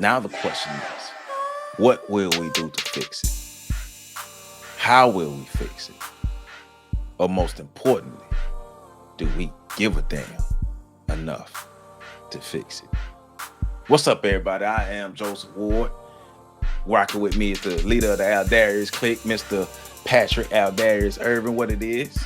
Now the question is, what will we do to fix it? How will we fix it? Or most importantly, do we give a damn enough to fix it? What's up, everybody? I am Joseph Ward. Rocking with me is the leader of the Aldarius clique, Mr. Patrick Aldarius Irvin. What it is?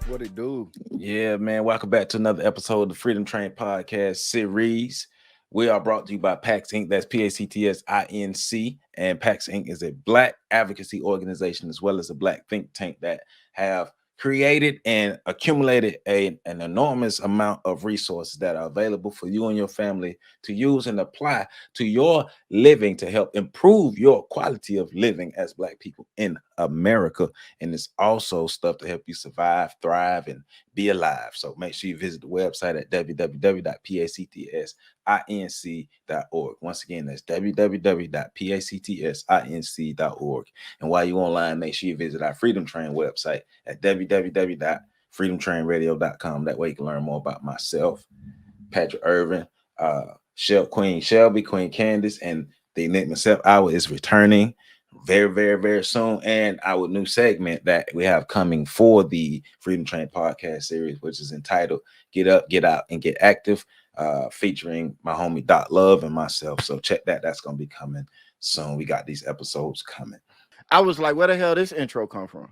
What it do? Yeah, man. Welcome back to another episode of the Freedom Train Podcast series. We are brought to you by PAX Inc. That's PACTSINC. And PAX Inc. is a Black advocacy organization as well as a Black think tank that have created and accumulated an enormous amount of resources that are available for you and your family to use and apply to your living to help improve your quality of living as Black people in America. And it's also stuff to help you survive, thrive, and be alive. So make sure you visit the website at www.pactsinc.org. Once again, that's www.pactsinc.org. And while you're online, make sure you visit our Freedom Train website at www.freedomtrainradio.com. That way you can learn more about myself, Patrick Irvin, Queen Shelby, Queen Candace, and the Enigma Self Hour is returning very soon. And our new segment that we have coming for the Freedom Train podcast series, which is entitled Get Up, Get Out, and Get Active, featuring my homie Doc Love and myself. So check that. That's going to be coming soon. We got these episodes coming. I was like, where the hell this intro come from?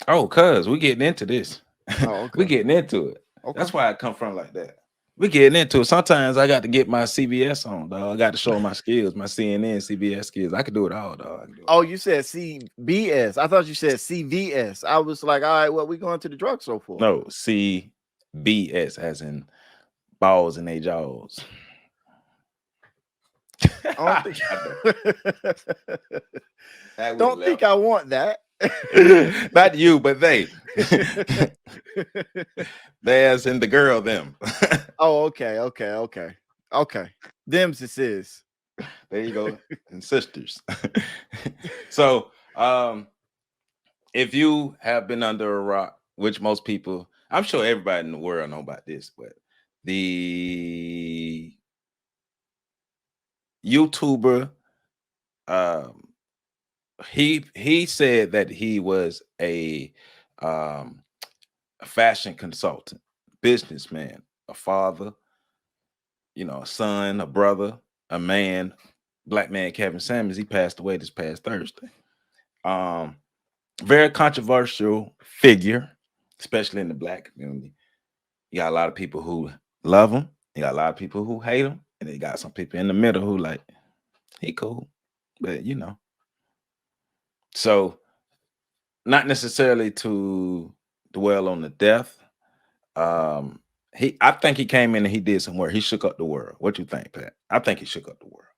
Oh, cuz we getting into this. Oh, okay. We getting into it. Okay. That's why I come from like that. We getting into it. Sometimes I got to get my CBS on, dog. I got to show my skills, my CNN, CBS skills. I can do it all, dog. Oh, you said CBS. I thought you said CVS. I was like, all right, what we going to the drugstore for? No, CBS as in balls in their jaws. Don't think I want that. Not you, but they. They as in the girl, them. Oh, okay. Them's this is. There you go. And sisters. So if you have been under a rock, which most people, I'm sure everybody in the world know about this, but the YouTuber, he said that he was a fashion consultant, businessman, a father, a son, a brother, a man, Black man Kevin Samuels. He passed away this past Thursday. Very controversial figure, especially in the Black community. You got a lot of people who love him, you got a lot of people who hate him, and you got some people in the middle who like, he cool, but so not necessarily to dwell on the death. I think he came in and he did some work. He shook up the world. What you think, Pat? I think he shook up the world.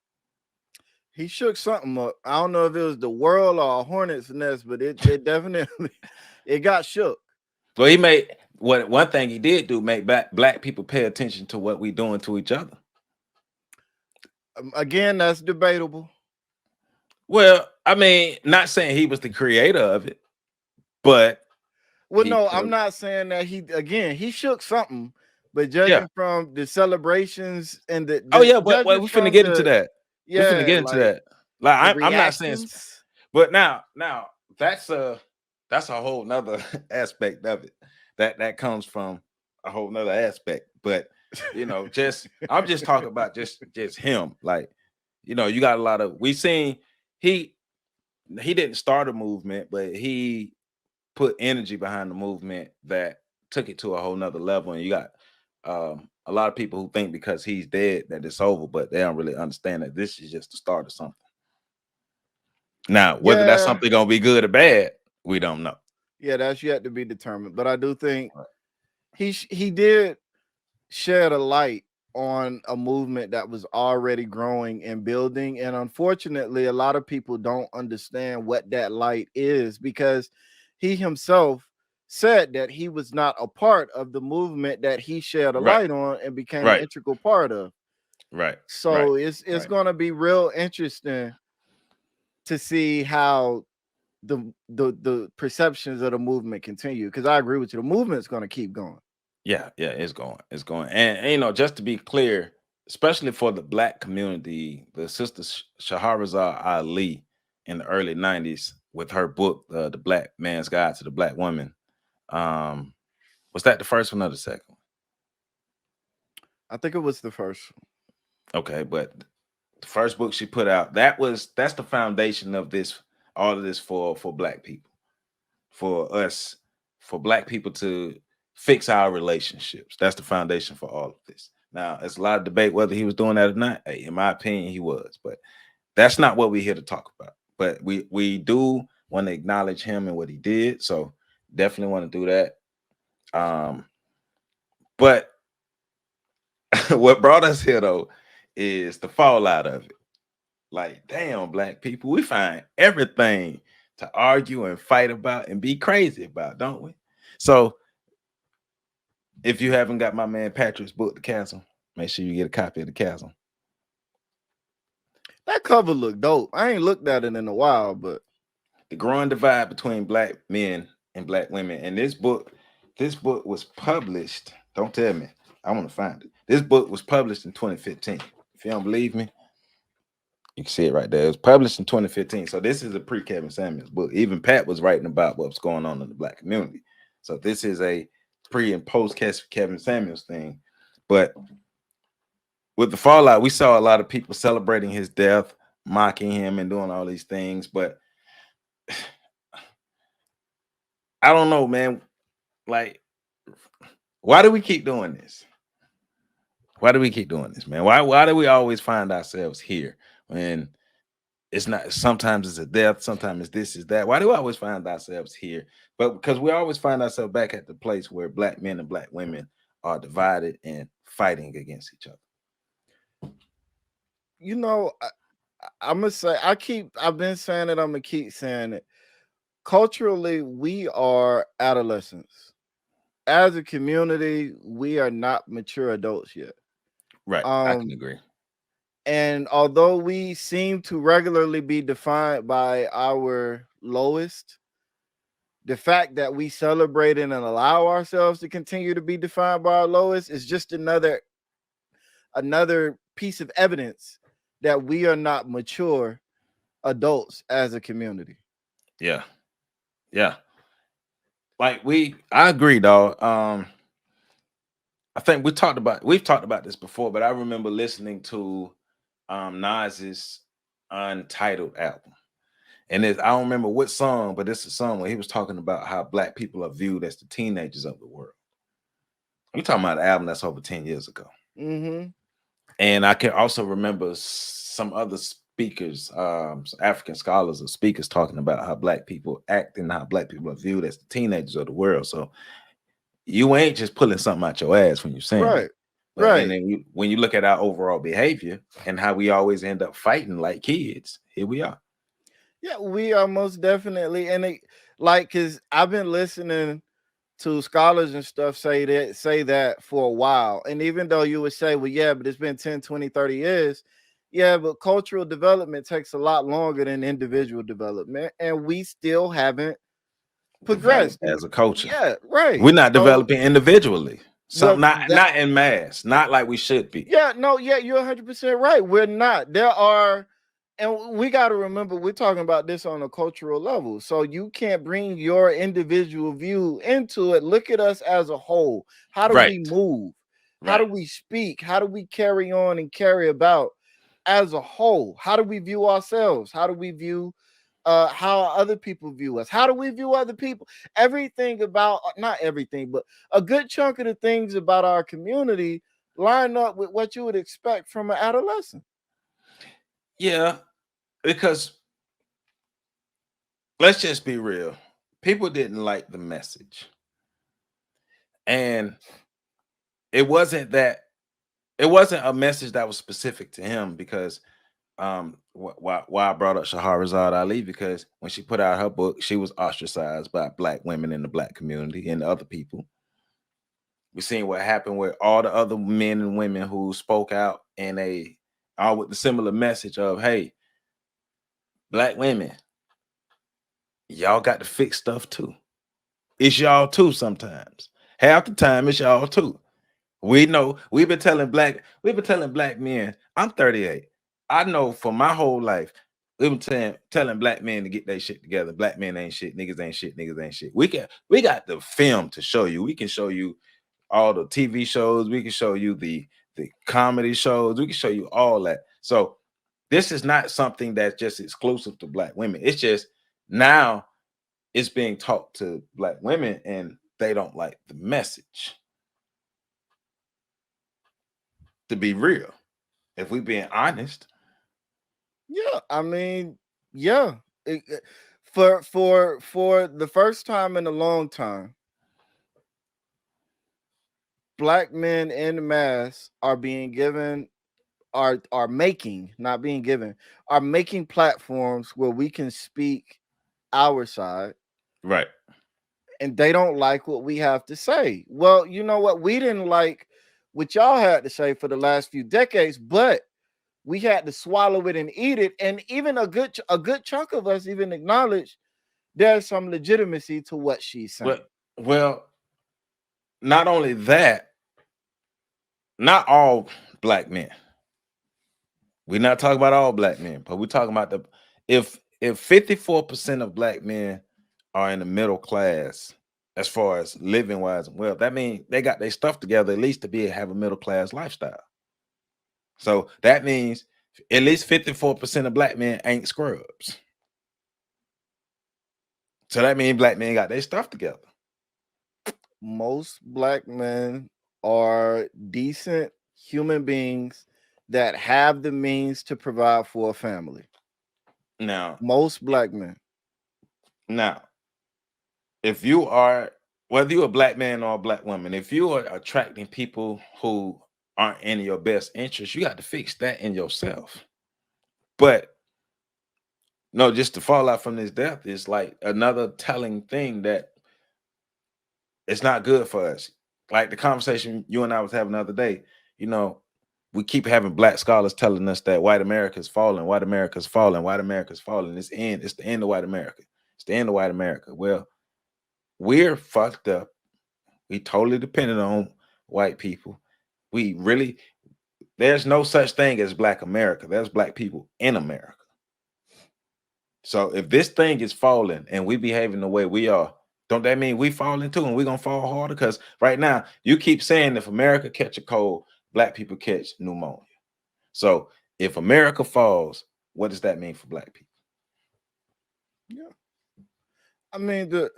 He shook something up. I don't know if it was the world or a hornet's nest, but it definitely it got shook. Well, he made one thing he did do, make Black people pay attention to what we doing to each other. Again, that's debatable. Well, I mean, not saying he was the creator of it, but I'm not saying that he shook something, but judging from the celebrations and the but we finna get into that. Yeah, we finna get into that. Like I'm not saying, but now that's a whole nother aspect of it. That comes from a whole nother aspect. But I'm just talking about just him. Like, you got a lot of, we seen he didn't start a movement, but he put energy behind the movement that took it to a whole nother level. And you got a lot of people who think because he's dead that it's over, but they don't really understand that this is just the start of something. Now, whether that's something gonna be good or bad, we don't know. Yeah, that's yet to be determined. But I do think he did shed a light on a movement that was already growing and building. And unfortunately, a lot of people don't understand what that light is, because he himself said that he was not a part of the movement that he shed a light on and became an integral part of. Right. So it's going to be real interesting to see how the perceptions of the movement continue, because I agree with you, the movement's going to keep going. Yeah, it's going. And just to be clear, especially for the black community, the sister Shahrazad Ali in the early 90s with her book, The Black Man's Guide to the Black Woman. Um, was that the first one or the second one? I think it was the first. Okay, but the first book she put out, that's the foundation of this, all of this for black people, for us, for black people to fix our relationships. That's the foundation for all of this. Now, there's a lot of debate whether he was doing that or not. Hey, in my opinion, he was, but that's not what we're here to talk about. But we do want to acknowledge him and what he did. So definitely want to do that. But what brought us here though is the fallout of it. Like, damn, black people, we find everything to argue and fight about and be crazy about, don't we? So if you haven't got my man Patrick's book, The Chasm, make sure you get a copy of The Chasm. That cover look dope. I ain't looked at it in a while, but the growing divide between black men and black women. And this book was published. Don't tell me. I want to find it. This book was published in 2015. If you don't believe me, you can see it right there. It was published in 2015. So this is a pre-Kevin Samuels book. Even Pat was writing about what's going on in the black community. So this is a pre and post Kevin Samuels thing. But with the fallout, we saw a lot of people celebrating his death, mocking him and doing all these things. But I don't know, man. Like, why do we keep doing this? Why do we keep doing this, man? Why do we always find ourselves here when it's not? Sometimes it's a death, sometimes it's this, is that. Why do we always find ourselves here? But because we always find ourselves back at the place where black men and black women are divided and fighting against each other. You know, I'm gonna say I've been saying it, I'm gonna keep saying it. Culturally, we are adolescents. As a community, we are not mature adults yet. Right. I can agree. And although we seem to regularly be defined by our lowest, the fact that we celebrate and allow ourselves to continue to be defined by our lowest is just another piece of evidence that we are not mature adults as a community. Yeah. Yeah. Like I agree, dog. I think we've talked about this before, but I remember listening to Nas's Untitled album. And I don't remember what song, but it's a song where he was talking about how black people are viewed as the teenagers of the world. We're talking about an album that's over 10 years ago. Mm-hmm. And I can also remember some other speakers, African scholars or speakers talking about how black people act and how black people are viewed as the teenagers of the world. So you ain't just pulling something out your ass when you're saying right. It. Right. And then when you look at our overall behavior and how we always end up fighting like kids, here we are. Yeah, we are most definitely. And because I've been listening to scholars and stuff say that for a while. And even though you would say, well, yeah, but it's been 10, 20, 30 years. Yeah, but cultural development takes a lot longer than individual development. And we still haven't progressed as a culture. Yeah, right. We're not developing individually. Well, not en masse, not like we should be. Yeah, no, yeah, you're 100% right. We're not. There are, and we got to remember, we're talking about this on a cultural level. So you can't bring your individual view into it. Look at us as a whole. How do we move? How do we speak? How do we carry on and carry about as a whole? How do we view ourselves? How do we view how other people view us? How do we view other people? Everything about, not everything, but a good chunk of the things about our community line up with what you would expect from an adolescent. Yeah, because let's just be real. People didn't like the message. And it wasn't a message that was specific to him, because why I brought up Shahrazad Ali, because when she put out her book, she was ostracized by black women in the black community and other people. We're seeing what happened with all the other men and women who spoke out in all with the similar message of, hey, black women, y'all got to fix stuff too. It's y'all too sometimes. Half the time it's y'all too. We know we've been telling black men. I'm 38. I know for my whole life, we've been telling black men to get their shit together. Black men ain't shit, niggas ain't shit, niggas ain't shit. We got the film to show you. We can show you all the TV shows, we can show you the comedy shows, we can show you all that. So this is not something that's just exclusive to black women. It's just now it's being taught to black women and they don't like the message. To be real, if we being honest. Yeah, I mean, yeah. For the first time in a long time, black men in mass are being given are making, not being given, are making platforms where we can speak our side. Right. And they don't like what we have to say. Well, you know what? We didn't like what y'all had to say for the last few decades, but we had to swallow it and eat it. And even a good chunk of us even acknowledge there's some legitimacy to what she's saying. Well, not only that, not all black men. We're not talking about all black men, but we're talking about if 54% of black men are in the middle class as far as living wise and well, that means they got their stuff together at least to be have a middle class lifestyle. So that means at least 54% of black men ain't scrubs. So that means black men got their stuff together. Most black men are decent human beings that have the means to provide for a family. Now, most black men. Now, if you are, whether you're a black man or a black woman, if you are attracting people who aren't in your best interest, you got to fix that in yourself. But no, just to fall out from this death is like another telling thing that it's not good for us. Like the conversation you and I was having the other day, you know, we keep having black scholars telling us that white America's falling, white America's falling, white America's falling. It's the end of white America. It's the end of white America. Well, we're fucked up. We totally dependent on white people. There's no such thing as black America. There's black people in America. So if this thing is falling and we behaving the way we are, don't that mean we falling too and we're gonna fall harder? Because right now you keep saying if America catch a cold, black people catch pneumonia. So if America falls, what does that mean for black people? Yeah. I mean, the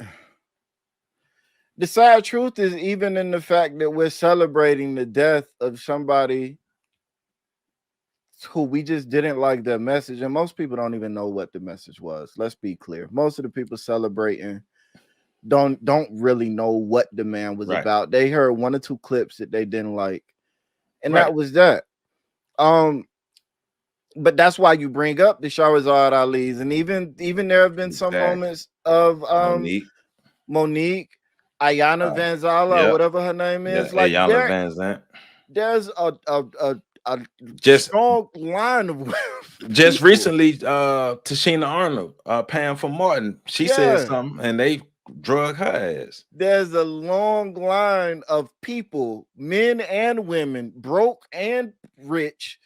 sad truth is even in the fact that we're celebrating the death of somebody who we just didn't like their message, and most people don't even know what the message was. Let's be clear. Most of the people celebrating don't really know what the man was about. They heard one or two clips that they didn't like, and that was that. But that's why you bring up the Shahrazad Ali's, and even there have been some moments of Monique, Ayanna Vanzala, or whatever her name is. Like there's a strong line of just recently Tashina Arnold, Pam from Martin, she said something and they drug her ass. There's a long line of people, men and women, broke and rich,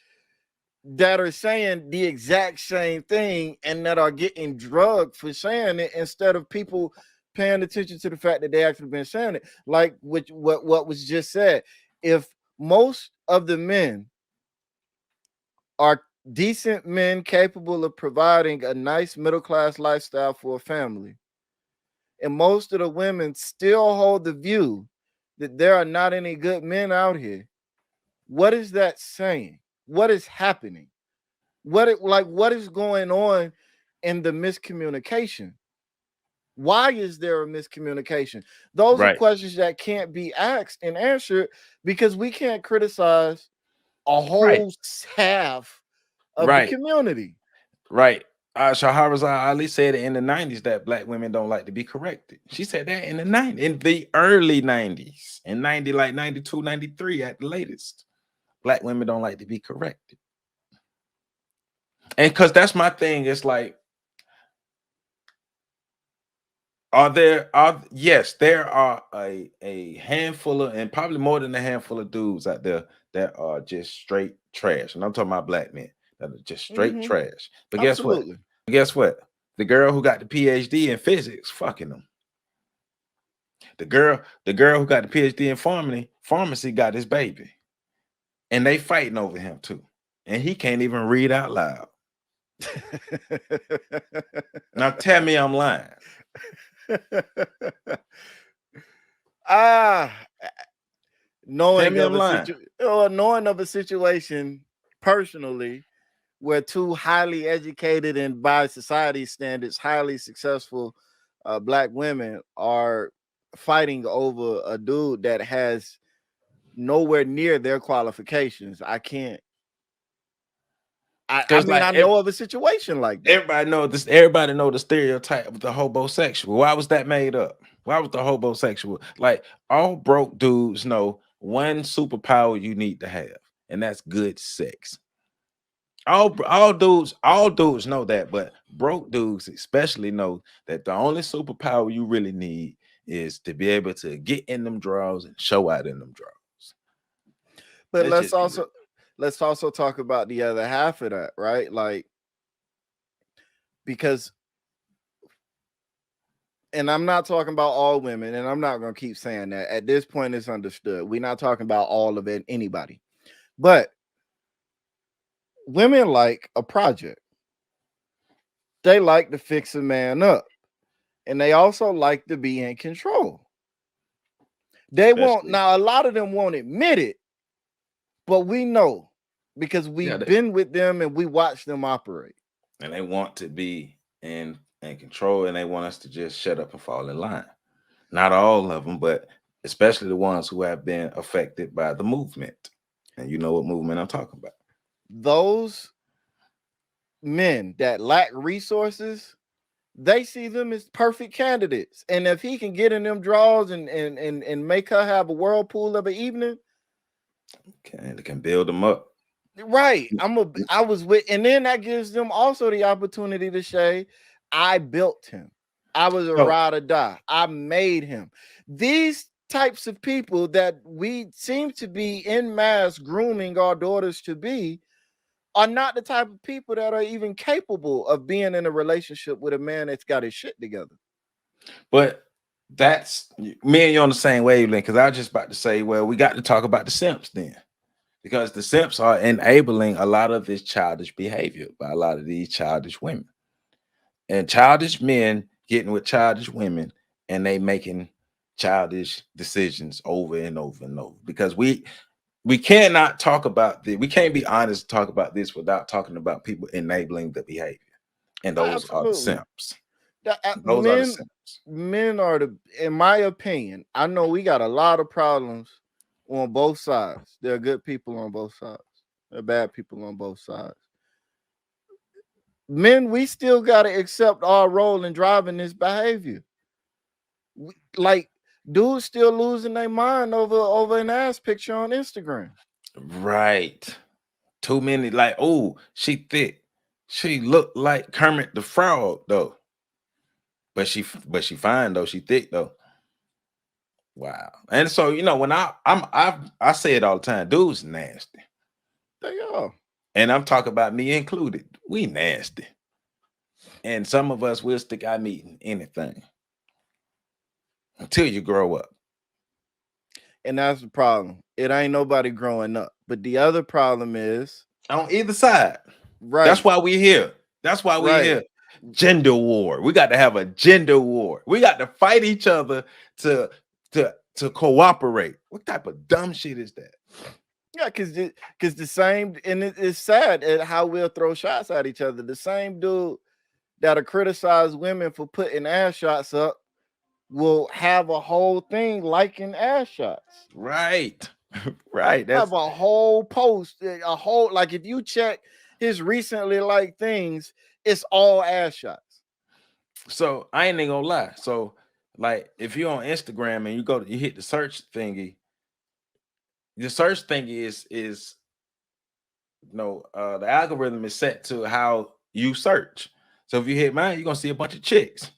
that are saying the exact same thing and that are getting drugged for saying it instead of people paying attention to the fact that they actually been saying it. Like what was just said. If most of the men are decent men capable of providing a nice middle-class lifestyle for a family, and most of the women still hold the view that there are not any good men out here, what is that saying? What is happening? What is going on in the miscommunication? Why is there a miscommunication? Those are questions that can't be asked and answered because we can't criticize a whole half of the community. Right. Shahrazad Ali said in the 90s that black women don't like to be corrected. She said that in the early 90s, in 90, like 92, 93 at the latest. Black women don't like to be corrected. And because that's my thing, it's like Yes, there are a handful of, and probably more than a handful of dudes out there that are just straight trash. And I'm talking about black men that are just straight trash. But guess what? Absolutely. Guess what? The girl who got the PhD in physics fucking them. The girl who got the PhD in pharmacy got his baby. And they fighting over him too. And he can't even read out loud. Now tell me I'm lying. Knowing of a situation personally where two highly educated and by society standards highly successful black women are fighting over a dude that has nowhere near their qualifications. I can't. I mean, like, I know of a situation like that. Everybody know the stereotype of the homosexual. Why was that made up? Why was the homosexual? Like, all broke dudes know one superpower you need to have, and that's good sex. All dudes know that, but broke dudes especially know that the only superpower you really need is to be able to get in them drawers and show out in them drawers. But let's also talk about the other half of that, right? Like, because, and I'm not talking about all women, and I'm not going to keep saying that. At this point, it's understood. We're not talking about all of it, anybody. But women like a project. They like to fix a man up. And they also like to be in control. They won't, now a lot of them won't admit it, but we know because we've been with them and we watch them operate. And they want to be in control, and they want us to just shut up and fall in line. Not all of them, but especially the ones who have been affected by the movement. And you know what movement I'm talking about. Those men that lack resources, they see them as perfect candidates. And if he can get in them draws and make her have a whirlpool of an evening, okay, they can build them up. Right. I was with, and then that gives them also the opportunity to say, I built him. I was a ride or die. I made him. These types of people that we seem to be en masse grooming our daughters to be are not the type of people that are even capable of being in a relationship with a man that's got his shit together. But that's me and you on the same wavelength, because I was just about to say, well, we got to talk about the simps then. Because the simps are enabling a lot of this childish behavior by a lot of these childish women. And childish men getting with childish women, and they making childish decisions over and over and over. Because we cannot talk about this. We can't be honest to talk about this without talking about people enabling the behavior. And those are the simps. Those are the simps. Men are in my opinion, I know we got a lot of problems on both sides. There are good people on both sides. There are bad people on both sides. Men, we still got to accept our role in driving this behavior. Like, dudes still losing their mind over an ass picture on Instagram. Right. Too many, like, oh, she thick. She looked like Kermit the Frog, though. But she fine though. She thick though. Wow. And so, you know, when I say it all the time, dudes nasty. They are. And I'm talking about me included. We nasty. And some of us will stick our meat in anything until you grow up. And that's the problem. It ain't nobody growing up. But the other problem is on either side. Right. That's why we're here. That's why we're here. Gender war. We got to have a gender war. We got to fight each other to cooperate. What type of dumb shit is that? Yeah, because the same, and it's sad at how we'll throw shots at each other. The same dude that'll criticize women for putting ass shots up will have a whole thing liking ass shots. Right. Right. That's have a whole post, a whole, like, if you check his recently liked things, it's all ass shots. So I ain't gonna lie. So, like, if you're on Instagram and you hit the search thingy, the search thingy is the algorithm is set to how you search. So if you hit mine, you're gonna see a bunch of chicks.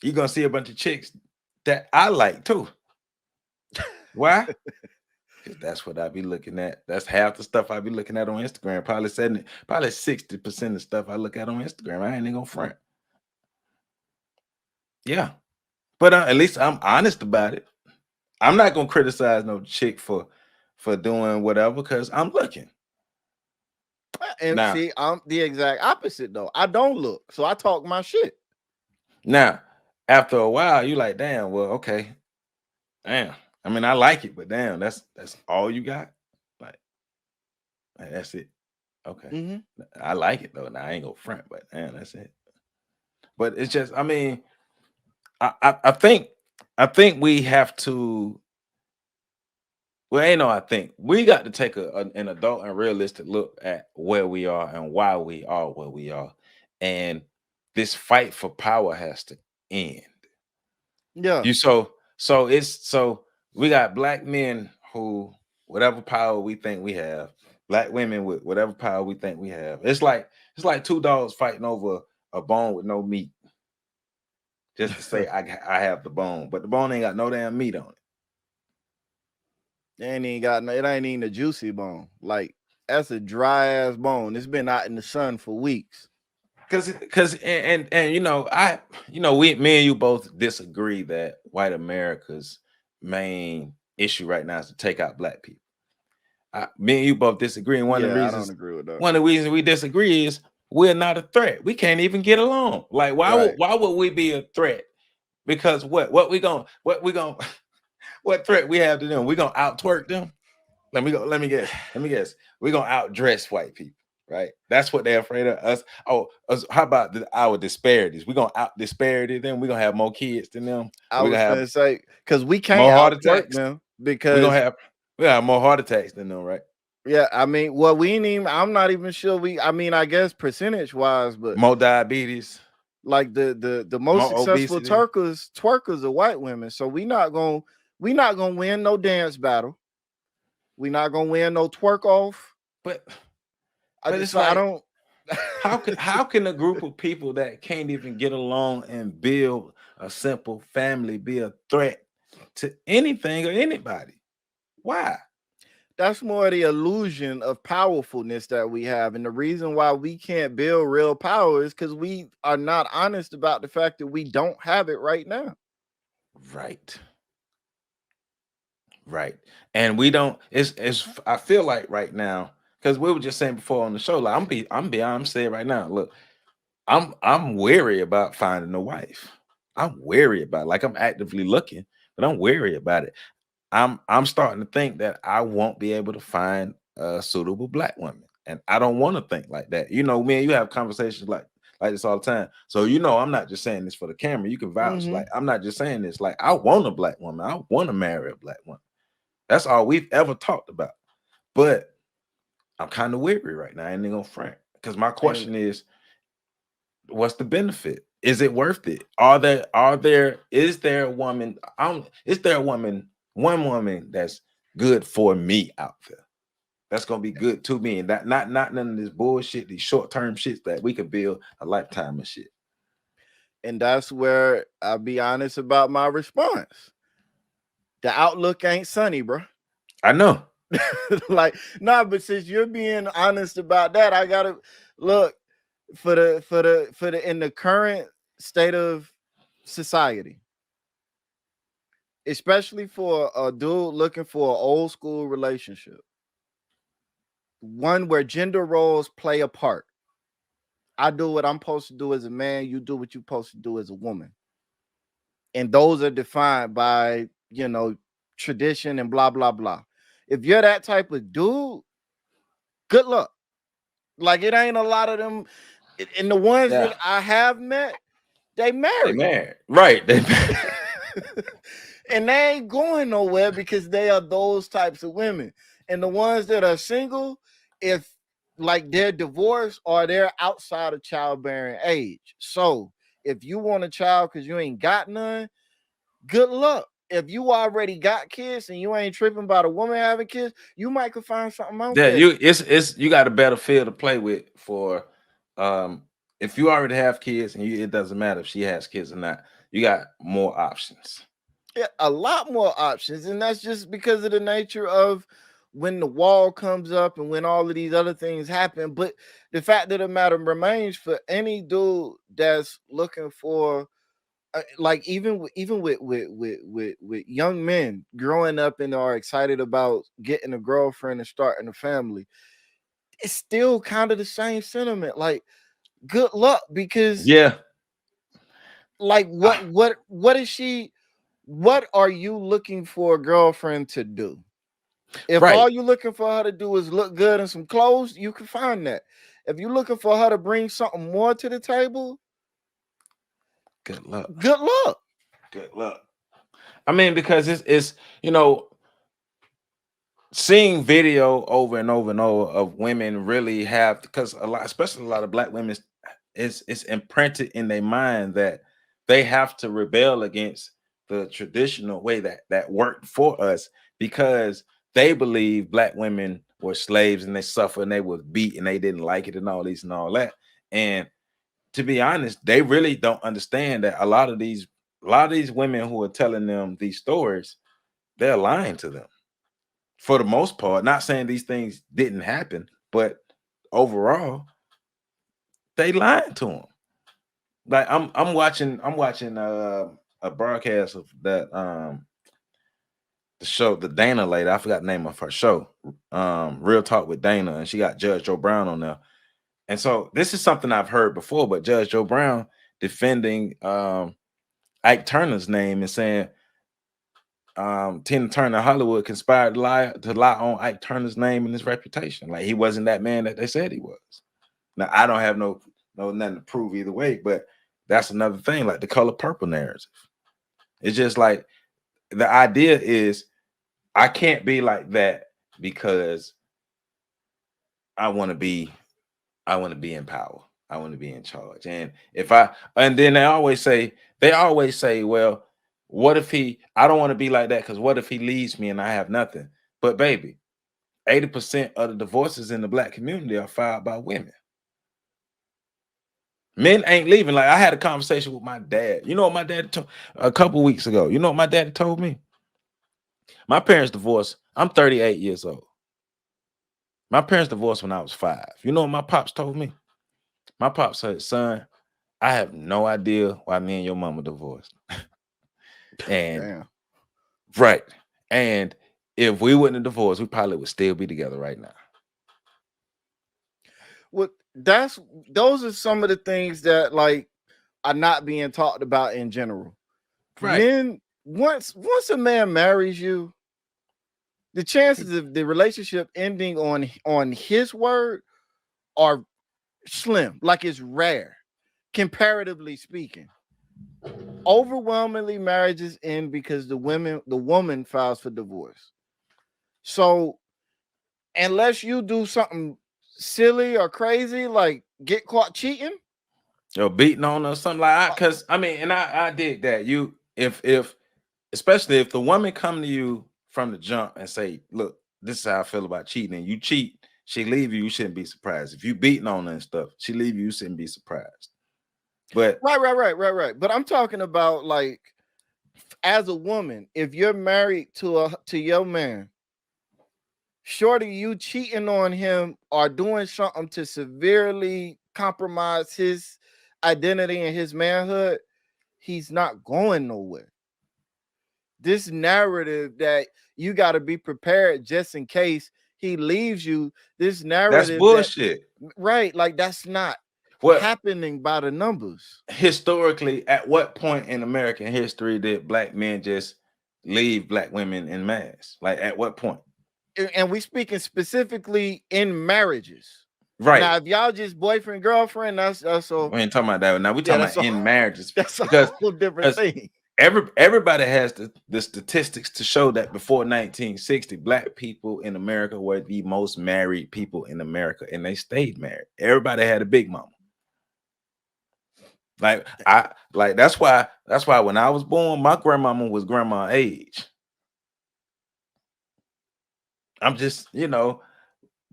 you're gonna see a bunch of chicks that I like too. Why? Because that's what I be looking at. That's half the stuff I be looking at on Instagram. Probably 60% of stuff I look at on Instagram. I ain't even gonna front. Yeah. But at least I'm honest about it. I'm not gonna criticize no chick for doing whatever because I'm looking. And now, see, I'm the exact opposite though. I don't look, so I talk my shit. Now, after a while, you like, damn, well, okay. Damn. I mean, I like it, but damn, that's all you got? Like that's it. Okay. I like it though. Now I ain't gonna front, but damn, that's it. But it's just, I mean, I think we have to. Well, ain't no. I think we got to take an adult and realistic look at where we are and why we are where we are, and this fight for power has to end. Yeah. So we got black men who whatever power we think we have, black women with whatever power we think we have. It's like two dogs fighting over a bone with no meat. Just to say I have the bone, but the bone ain't got no damn meat on it. It ain't even a juicy bone. Like that's a dry ass bone. It's been out in the sun for weeks. Cause and me and you both disagree that white America's main issue right now is to take out black people. Me and you both disagree, and one of the reasons I don't agree with that. One of the reasons we disagree is we're not a threat. We can't even get along. Like why would we be a threat? Because what threat we have to them? We gonna out twerk them? Let me guess. We're gonna outdress white people, right? That's what they're afraid of us. How about our disparities? We're gonna out disparity them. We're gonna have more kids than them. I was gonna say because we can't more heart attacks them because we have more heart attacks than them, right? Yeah, I mean, well, I'm not even sure I guess percentage wise, but more diabetes. Like the most successful twerkers are white women. So we not gonna win no dance battle. We not gonna win no twerk off. But I don't. How can a group of people that can't even get along and build a simple family be a threat to anything or anybody? Why? That's more the illusion of powerfulness that we have. And the reason why we can't build real power is because we are not honest about the fact that we don't have it right now. Right. And we don't, I feel like right now, because we were just saying before on the show, like I'm beyond saying right now, look, I'm wary about finding a wife. I'm wary about it. Like I'm actively looking, but I'm wary about it. I'm starting to think that I won't be able to find a suitable black woman. And I don't want to think like that. You know, me and you have conversations like this all the time. So I'm not just saying this for the camera. You can vouch. Like I'm not just saying this. Like I want a black woman. I want to marry a black woman. That's all we've ever talked about. But I'm kind of weary right now. I ain't gonna front. Because my question is, what's the benefit? Is it worth it? Is there a woman? One woman that's good for me out there? That's gonna be good to me, and that not none of this bullshit, these short-term shits that we could build a lifetime of shit. And that's where I'll be honest about my response. The outlook ain't sunny, bro. I know. Like, nah, but since you're being honest about that, I gotta look for the in the current state of society, especially for a dude looking for an old school relationship, one where gender roles play a part. I do what I'm supposed to do as a man, you do what you're supposed to do as a woman. And those are defined by, tradition and blah, blah, blah. If you're that type of dude, good luck. Like it ain't a lot of them. And the ones that I have met, they married. Right. And they ain't going nowhere because they are those types of women. And the ones that are single, if like they're divorced or they're outside of childbearing age. So if you want a child because you ain't got none, good luck. If you already got kids and you ain't tripping about a woman having kids, you might could find something out there. You got a better field to play with for if you already have kids and it doesn't matter if she has kids or not. you got more options. Yeah, a lot more options, and that's just because of the nature of when the wall comes up and when all of these other things happen. But the fact of the matter remains, for any dude that's looking for like even with young men growing up and are excited about getting a girlfriend and starting a family, it's still kind of the same sentiment. Like, good luck, because Yeah. like what is she, what are you looking for a girlfriend to do? If Right. all you're looking for her to do is look good in some clothes, you can find that. If you're looking for her to bring something more to the table, Good luck. good luck. Good luck. I mean, because it's seeing video over and over and over of women really have, because a lot, especially a lot of black women, it's imprinted in their mind that they have to rebel against the traditional way that worked for us, because they believe black women were slaves and they suffered and they was beat and they didn't like it and all these and all that. And to be honest, they really don't understand that a lot of these women who are telling them these stories, they're lying to them for the most part. Not saying these things didn't happen, but overall, they lying to them. Like I'm watching a broadcast of that the show, the Dana lady. I forgot the name of her show. Real Talk with Dana, and she got Judge Joe Brown on there. And so this is something I've heard before, but Judge Joe Brown defending Ike Turner's name and saying Tina Turner Hollywood conspired to lie on Ike Turner's name and his reputation. Like he wasn't that man that they said he was. Now I don't have no nothing to prove either way, but that's another thing, like the color purple narrative. It's just like the idea is I can't be like that because I want to be in power. I want to be in charge. And then they always say, well, what if I don't want to be like that because what if he leaves me and I have nothing? But baby, 80% of the divorces in the black community are filed by women. Men ain't leaving. Like I had a conversation with my dad. You know what my dad told a couple weeks ago? You know what my dad told me? My parents divorced. I'm 38 years old. My parents divorced when I was 5. You know what my pops told me? My pops said, son, I have no idea why me and your mama divorced. And Damn. right. And if we wouldn't have divorced, we probably would still be together right now. Well, those are some of the things that like are not being talked about in general. Right. Men, once a man marries you, the chances of the relationship ending on his word are slim. Like it's rare, comparatively speaking. Overwhelmingly, marriages end because the woman files for divorce. So unless you do something silly or crazy, like get caught cheating or beating on or something like that, because I mean, and I dig that. You if especially if the woman come to you from the jump and say, look, this is how I feel about cheating, and you cheat, she leave you shouldn't be surprised. If you beating on her and stuff, she leave you shouldn't be surprised. But right. But I'm talking about like as a woman, if you're married to your man, shorty, you cheating on him or doing something to severely compromise his identity and his manhood, he's not going nowhere. This narrative that you got to be prepared just in case he leaves you, this that's narrative bullshit. Right, like that's not happening by the numbers. Historically, at what point in American history did black men just leave black women in mass? Like at what point? And we speaking specifically in marriages. Right. Now, if y'all just boyfriend, girlfriend, that's all. We ain't talking about that. Now we talking about in marriages. That's a whole different thing. Everybody has the statistics to show that before 1960, black people in America were the most married people in America, and they stayed married. Everybody had a big mama. Like that's why when I was born, my grandmama was grandma age. I'm just,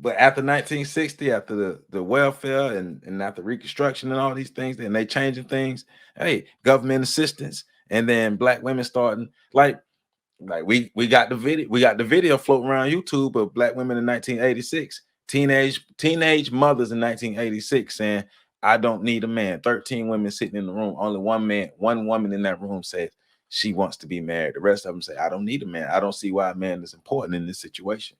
But after 1960, after the welfare and after Reconstruction and all these things, then they changing things. Hey, government assistance, and then black women starting like we got the video floating around YouTube of black women in 1986, teenage mothers in 1986 saying, "I don't need a man." 13 women sitting in the room. Only one woman in that room says she wants to be married. The rest of them say, "I don't need a man. I don't see why a man is important in this situation."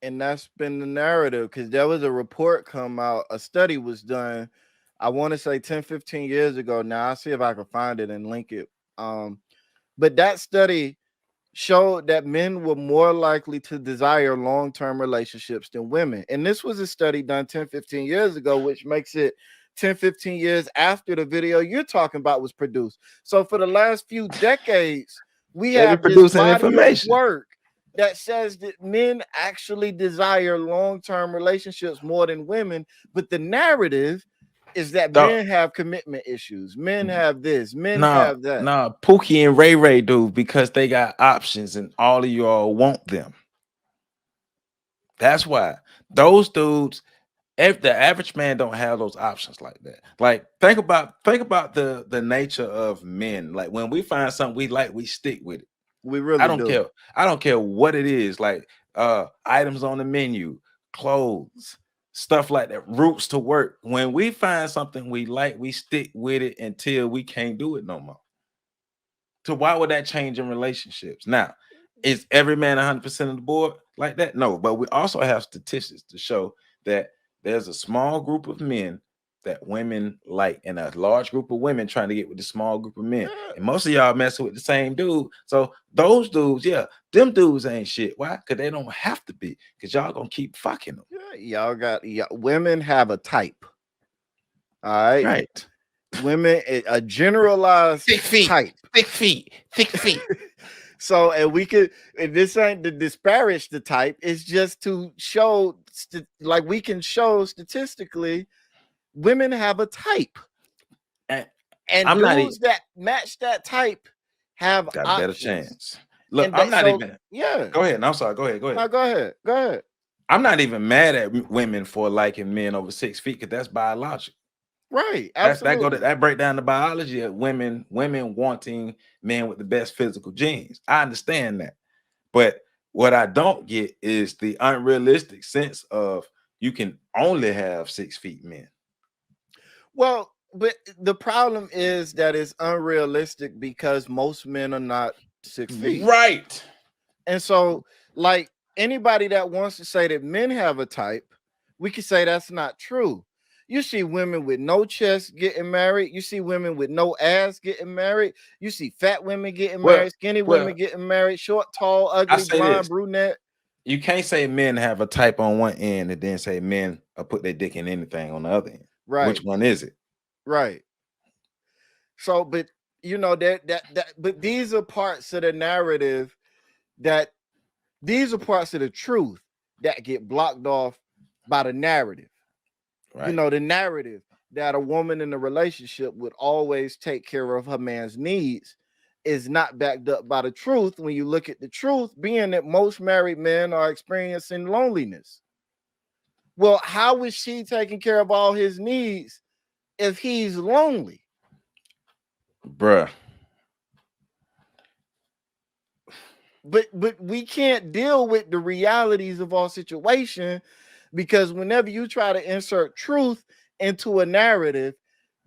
And that's been the narrative, because there was a report come out, a study was done, I want to say 10, 15 years ago. Now I'll see if I can find it and link it. But that study showed that men were more likely to desire long-term relationships than women. And this was a study done 10, 15 years ago, which makes it 10, 15 years after the video you're talking about was produced. So for the last few decades, we have this body of work that says that men actually desire long-term relationships more than women, but the narrative is that men have commitment issues, men have this, men have that. Nah, Pookie and Ray Ray do, because they got options and all of y'all want them. That's why those dudes, if the average man don't have those options like that. Like think about the nature of men. Like when we find something we like, we stick with it. We really care. I don't care what it is. Like items on the menu, clothes, stuff like that, routes to work. When we find something we like, we stick with it until we can't do it no more. So why would that change in relationships? Now, is every man 100% of the board like that? No, but we also have statistics to show that there's a small group of men that women like, and a large group of women trying to get with the small group of men. And most of y'all messing with the same dude. So those dudes, yeah, them dudes ain't shit. Why? Because they don't have to be, because y'all gonna keep fucking them. Yeah, women have a type. All right. Right. Women, a generalized thick feet, type. Thick feet. So, and this ain't to disparage the type, it's just to show, like we can show statistically, women have a type. And dudes that match that type have got options. a better chance. Look, I'm not even. Yeah. Go ahead. I'm sorry. Go ahead. No, go ahead. I'm not even mad at women for liking men over 6 feet, because that's biological. Right. Absolutely. That break down the biology of women wanting men with the best physical genes. I understand that. But what I don't get is the unrealistic sense of you can only have 6 feet men. Well, but the problem is that it's unrealistic because most men are not 6 feet. Right. And so, like, anybody that wants to say that men have a type, we can say that's not true. You see women with no chest getting married. You see women with no ass getting married. You see fat women getting married, skinny women getting married, short, tall, ugly, blonde, brunette. You can't say men have a type on one end and then say men put their dick in anything on the other end. Right. Which one is it? Right. So, but you know but these are parts of the narrative these are parts of the truth that get blocked off by the narrative. Right. You know, the narrative that a woman in a relationship would always take care of her man's needs is not backed up by the truth. When you look at the truth, being that most married men are experiencing loneliness. Well, how is she taking care of all his needs if he's lonely? Bruh. But we can't deal with the realities of our situation, because whenever you try to insert truth into a narrative,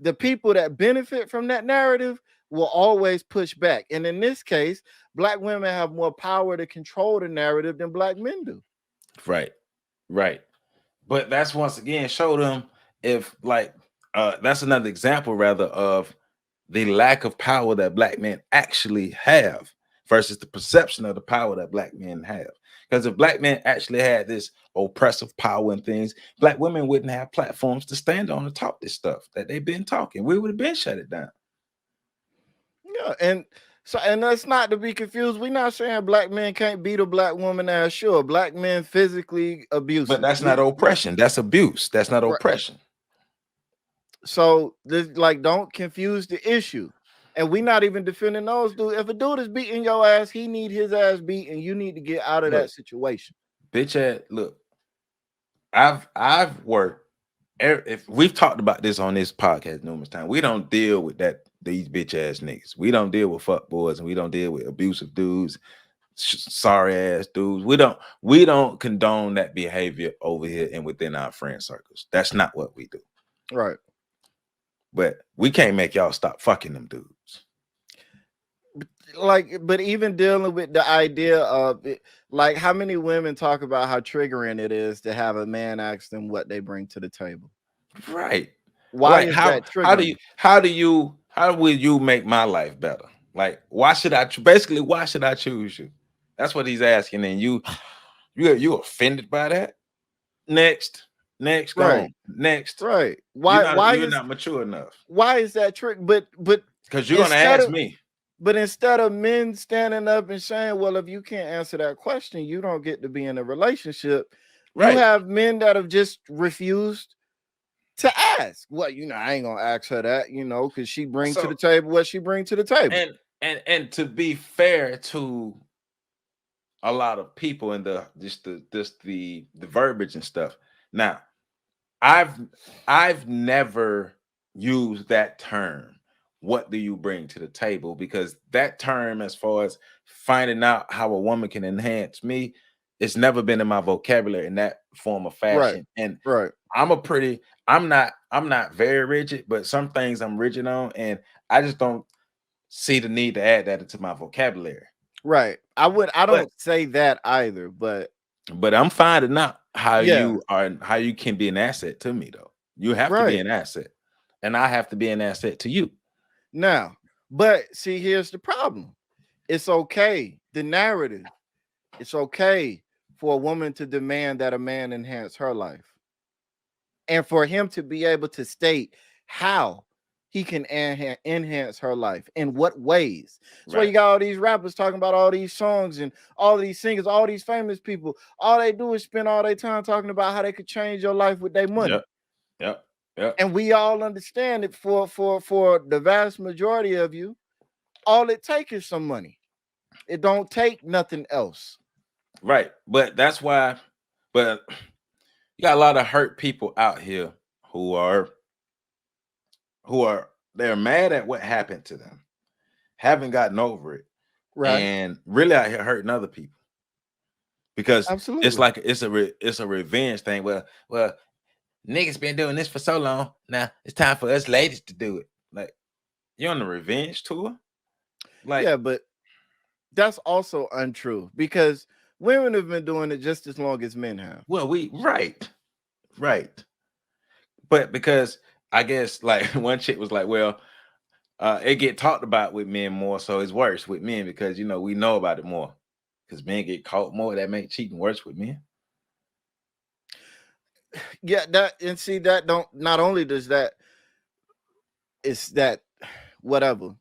the people that benefit from that narrative will always push back. And in this case, black women have more power to control the narrative than black men do. Right. But that's once again show them if that's another example rather of the lack of power that black men actually have versus the perception of the power that black men have. Because if black men actually had this oppressive power and things, black women wouldn't have platforms to stand on and talk this stuff that they've been talking. We would have been shut it down. Yeah, and that's not to be confused. We're not saying black men can't beat a black woman ass. Sure, black men physically abuse. But that's not oppression. That's abuse. That's not oppression. So don't confuse the issue. And we're not even defending those dudes. If a dude is beating your ass, he need his ass beat, and you need to get out of that situation. Bitch ass, look. I've worked. If we've talked about this on this podcast numerous times, we don't deal with these bitch ass niggas. We don't deal with fuck boys, and we don't deal with abusive dudes, sorry ass dudes. We don't condone that behavior over here and within our friend circles. That's not what we do. Right. But we can't make y'all stop fucking them dudes. Like, but even dealing with the idea of it, like, how many women talk about how triggering it is to have a man ask them what they bring to the table? Right. Why Like is how that triggering? how will you make my life better? Like, why should I choose you? That's what he's asking. And you offended by that? Next, go Right. on. Next. Right. You're not mature enough. Why is that trick? But because you're gonna ask me. But instead of men standing up and saying, well, if you can't answer that question, you don't get to be in a relationship. Right. You have men that have just refused to ask. Well, I ain't gonna ask her that, because she brings to the table what she brings to the table. And to be fair to a lot of people in the verbiage and stuff. Now, I've never used that term. What do you bring to the table? Because that term, as far as finding out how a woman can enhance me, it's never been in my vocabulary in that form of fashion. Right. And I'm not very rigid, but some things I'm rigid on, and I just don't see the need to add that into my vocabulary. Right. I don't say that either, but I'm finding out how you can be an asset to me, though. You have to be an asset, and I have to be an asset to you. Now, but see, here's the problem. It's okay. The narrative. It's okay for a woman to demand that a man enhance her life. And for him to be able to state how he can enhance her life, in what ways. That's why you got all these rappers talking about all these songs and all these singers, all these famous people. All they do is spend all their time talking about how they could change your life with their money. Yep. And we all understand it. For the vast majority of you, all it takes is some money. It don't take nothing else. Right. But that's why, you got a lot of hurt people out here who are they're mad at what happened to them, haven't gotten over it, and really out here hurting other people. Because it's like it's a revenge thing. Well, niggas been doing this for so long. Now it's time for us ladies to do it. Like, you're on the revenge tour. Like, yeah, but that's also untrue, because women have been doing it just as long as men have. Well, right. But because I guess, like, one chick was like, well, it get talked about with men more, so it's worse with men because we know about it more. Because men get caught more, that makes cheating worse with men. Yeah, not only does that, it's that whatever,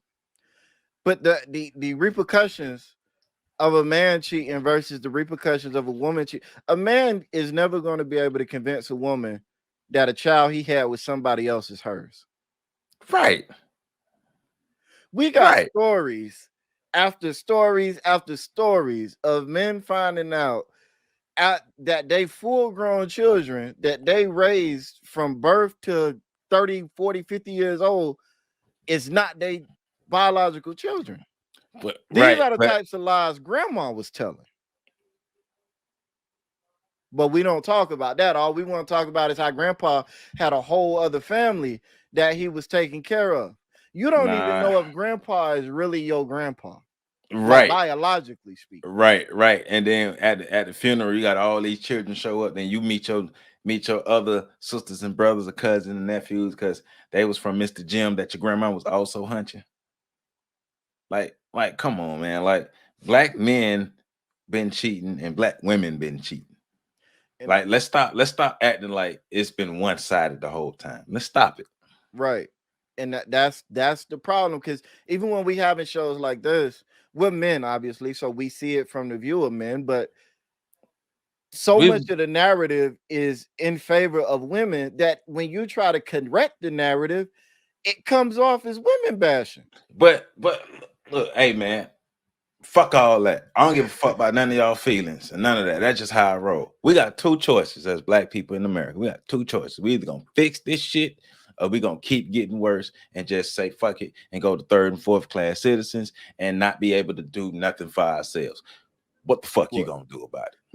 but the repercussions of a man cheating versus the repercussions of a woman cheating. A man is never going to be able to convince a woman that a child he had with somebody else is hers. Right. We got stories after stories after stories of men finding out that they full-grown children that they raised from birth to 30, 40, 50 years old is not their biological children. But these are the types of lies grandma was telling. But we don't talk about that. All we want to talk about is how grandpa had a whole other family that he was taking care of. You don't even know if grandpa is really your grandpa. Right. Like, biologically speaking. Right. And then at the funeral, you got all these children show up. Then you meet your other sisters and brothers or cousins and nephews because they was from Mr. Jim that your grandma was also hunching. Like, come on, man. Like, black men been cheating and black women been cheating. Like, let's stop acting like it's been one-sided the whole time. Let's stop it. Right. And that's the problem, because even when we having shows like this, we're men, obviously, so we see it from the view of men, but much of the narrative is in favor of women that when you try to correct the narrative, it comes off as women bashing. But look, hey man, Fuck all that. I don't give a fuck about none of y'all feelings and none of that. That's just how I roll. We got two choices as black people in America. We got two choices. We either gonna fix this shit or we gonna keep getting worse and just say fuck it and go to third and fourth class citizens and not be able to do nothing for ourselves. What the fuck you gonna do about it?